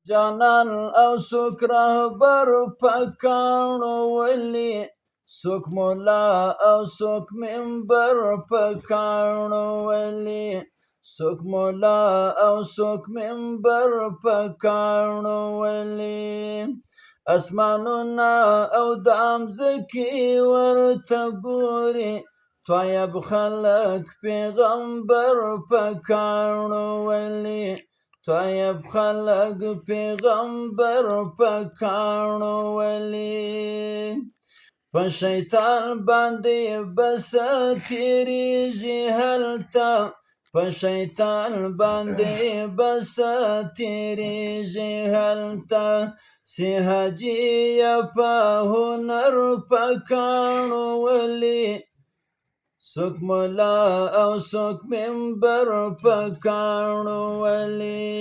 جانان او څوک رهبر پکاڼو ولي څوک مولا او څوک منبر پکاڼو ولي څوک مولا او څوک منبر پکاڼو ولي اسمانونه او د مځکې ورته ګوري طیب خلک پیغمبر پکاڼو ولي طیب خلق پیغمبر پکاڼو ولي په شیطان باندې بس تیریږي هلته په شیطان باندې بس تیریږي هلته سی حاجی په هنر پکاڼو ولي څوک مولا او څوک منبر پکاڼو ولي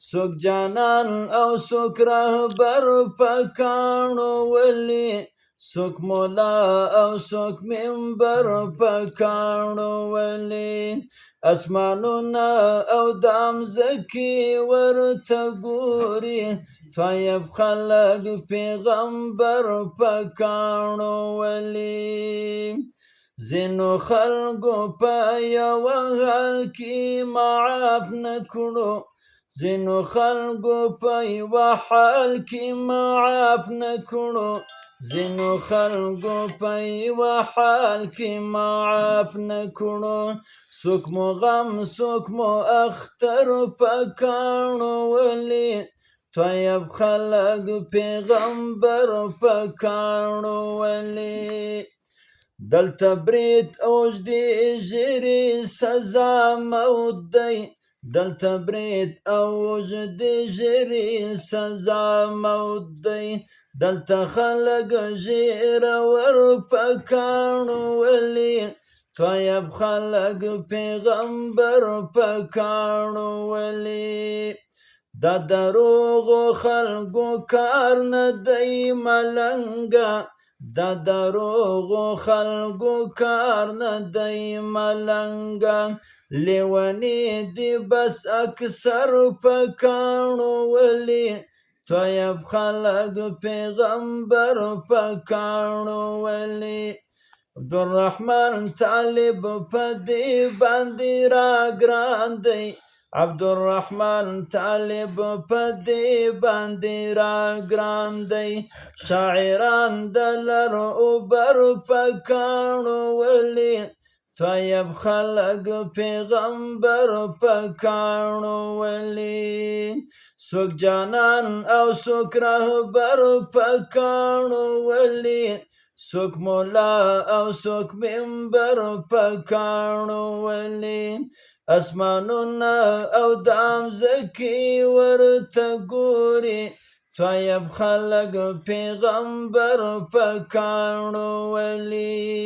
څوک جانان او څوک رهبر پکاڼو ولي څوک مولا او څوک منبر پکاڼو ولي اسمانونه او د مځکې ورته ګوري طیب خلک پیغمبر پکاڼو ولي ځینو خلکو په یوه حال کې معاف نه کړو ځینو خلکو په یوه حال کې معاف نه کړو ځینو خلکو په یوه حال کې معاف نه کړو څوک مو غم څوک مو اختر پکاڼو ولي طیب خلک پیغمبر پکاڼو ولي دلته برید اوږدې ژیړې سزا موت دی دلته برید اوږدې ژیړې سزا موت دی دلته خلک ژیرور پکاڼو ولي طیب خلک پیغمبر پکاڼو ولي دا دروغو خلکو کار نه دی ملنګه دا دروغو خلکو کار نه دی ملنګه لیونی دی بس اکثر پکاڼو ولي طیب خلک پیغمبر پکاڼو ولي عبدالرحمن طالب په دې باندې را ګران دی عبدالرحمن طالب په دې باندې را ګران دی شاعران د لر اوبر پکاڼو ولي طیب خلک پیغمبر پکاڼو ولي څوک جانان او څوک رهبر پکاڼو ولي څوک مولا او څوک منبر پکاڼو ولي اسمانونه او د مځکې ورته ګوري طیب خلک پیغمبر پکاڼو ولي